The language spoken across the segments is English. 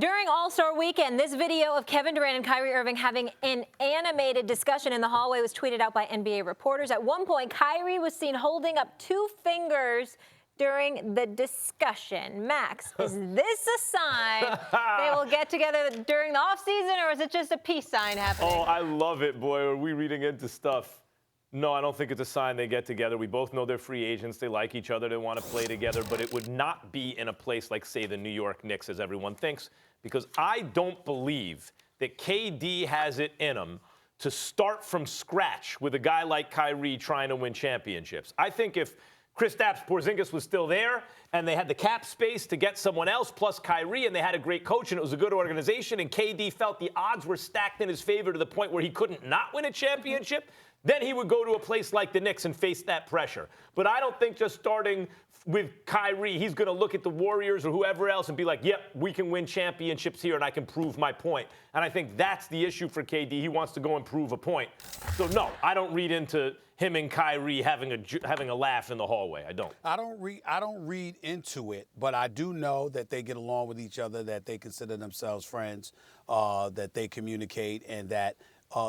During All-Star Weekend, this video of Kevin Durant and Kyrie Irving having an animated discussion in the hallway was tweeted out by NBA reporters. At one point, Kyrie was seen holding up 2 fingers during the discussion. Max, is this a sign they will get together during the offseason, or is it just a peace sign happening? Oh, I love it, boy. Are we reading into stuff? No, I don't think it's a sign they get together. We both know they're free agents. They like each other. They want to play together. But it would not be in a place like, say, the New York Knicks, as everyone thinks, because I don't believe that KD has it in him to start from scratch with a guy like Kyrie trying to win championships. I think if Kristaps Porzingis was still there and they had the cap space to get someone else plus Kyrie, and they had a great coach and it was a good organization, and KD felt the odds were stacked in his favor to the point where he couldn't not win a championship, then he would go to a place like the Knicks and face that pressure. But I don't think just starting with Kyrie, he's going to look at the Warriors or whoever else and be like, yep, we can win championships here and I can prove my point. And I think that's the issue for KD. He wants to go and prove a point. So, no, I don't read into him and Kyrie having a laugh in the hallway. I don't. I don't read into it, but I do know that they get along with each other, that they consider themselves friends, that they communicate, and that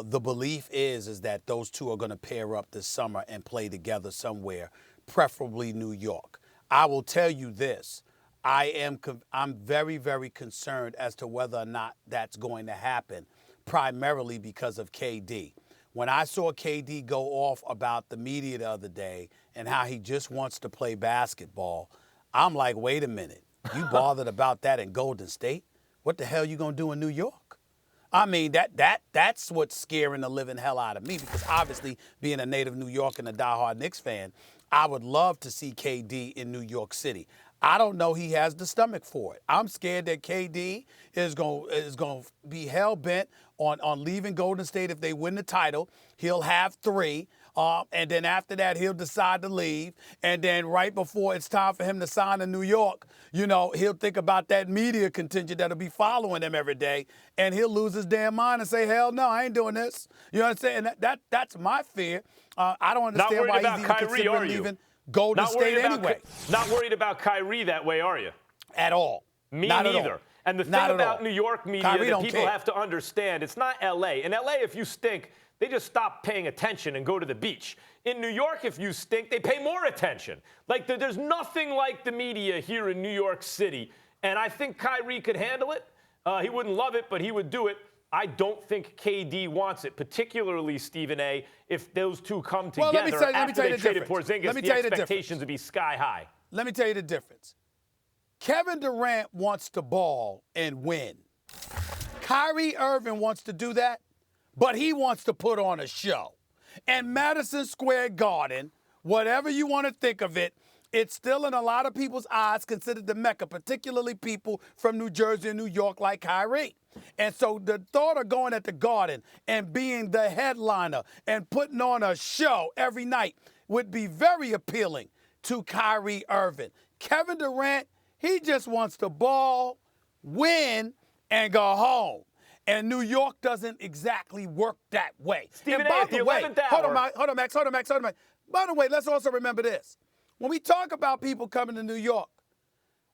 the belief is that those two are going to pair up this summer and play together somewhere, preferably New York. I will tell you this. I'm very, very concerned as to whether or not that's going to happen, primarily because of KD. When I saw KD go off about the media the other day and how he just wants to play basketball, I'm like, wait a minute. You bothered about that in Golden State? What the hell you going to do in New York? I mean, that's what's scaring the living hell out of me, because obviously being a native New York and a diehard Knicks fan, I would love to see KD in New York City. I don't know he has the stomach for it. I'm scared that KD is going to be hell-bent on leaving Golden State if they win the title. He'll have 3. And then after that, he'll decide to leave. And then right before it's time for him to sign in New York, he'll think about that media contingent that'll be following him every day. And he'll lose his damn mind and say, hell no, I ain't doing this. You know what I'm saying? That's my fear. I don't understand why he's even considering leaving Golden State anyway. Not worried about Kyrie that way, are you? At all. Me neither. And the thing about New York media that people have to understand, it's not L.A. In L.A., if you stink, they just stop paying attention and go to the beach. In New York, if you stink, they pay more attention. Like, there's nothing like the media here in New York City. And I think Kyrie could handle it. He wouldn't love it, but he would do it. I don't think KD wants it, particularly, Stephen A., if those two come together after they traded Porzingis, the expectations would be sky high. Let me tell you the difference. Kevin Durant wants to ball and win. Kyrie Irving wants to do that, but he wants to put on a show. And Madison Square Garden, whatever you want to think of it, it's still in a lot of people's eyes considered the Mecca, particularly people from New Jersey and New York like Kyrie. And so the thought of going at the Garden and being the headliner and putting on a show every night would be very appealing to Kyrie Irving. Kevin Durant, he just wants to ball, win, and go home. And New York doesn't exactly work that way. Stephen and by A., the way, hold on, Max. By the way, let's also remember this. When we talk about people coming to New York,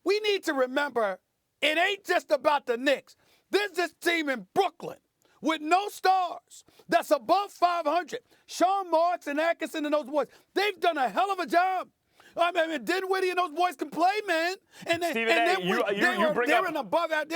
we need to remember it ain't just about the Knicks. There's this team in Brooklyn with no stars that's above 500. Sean Marks and Atkinson and those boys, they've done a hell of a job. I mean, Dinwiddie and those boys can play, man. And they're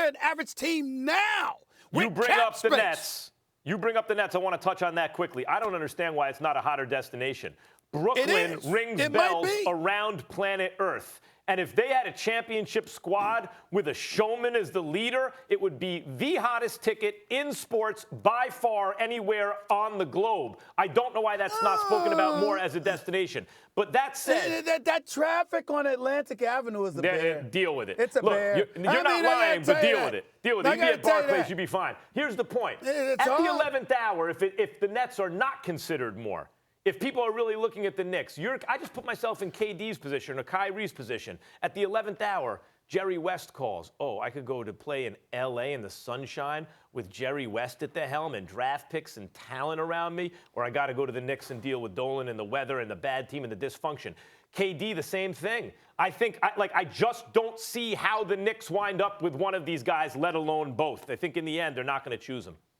an average team now. You bring up the Nets. You bring up the Nets. I want to touch on that quickly. I don't understand why it's not a hotter destination. Brooklyn rings bells around planet Earth. And if they had a championship squad with a showman as the leader, it would be the hottest ticket in sports by far anywhere on the globe. I don't know why that's not spoken about more as a destination. But that said, that traffic on Atlantic Avenue is a bear. Deal with it. It's a bear. You're not lying, but deal with it. Deal with it. You'd be at Barclays, you'd be fine. Here's the point. At the 11th hour, if the Nets are not considered more, if people are really looking at the Knicks, I just put myself in KD's position or Kyrie's position. At the 11th hour, Jerry West calls. Oh, I could go to play in L.A. in the sunshine with Jerry West at the helm and draft picks and talent around me, or I got to go to the Knicks and deal with Dolan and the weather and the bad team and the dysfunction. KD, the same thing. I just don't see how the Knicks wind up with one of these guys, let alone both. I think in the end, they're not going to choose him.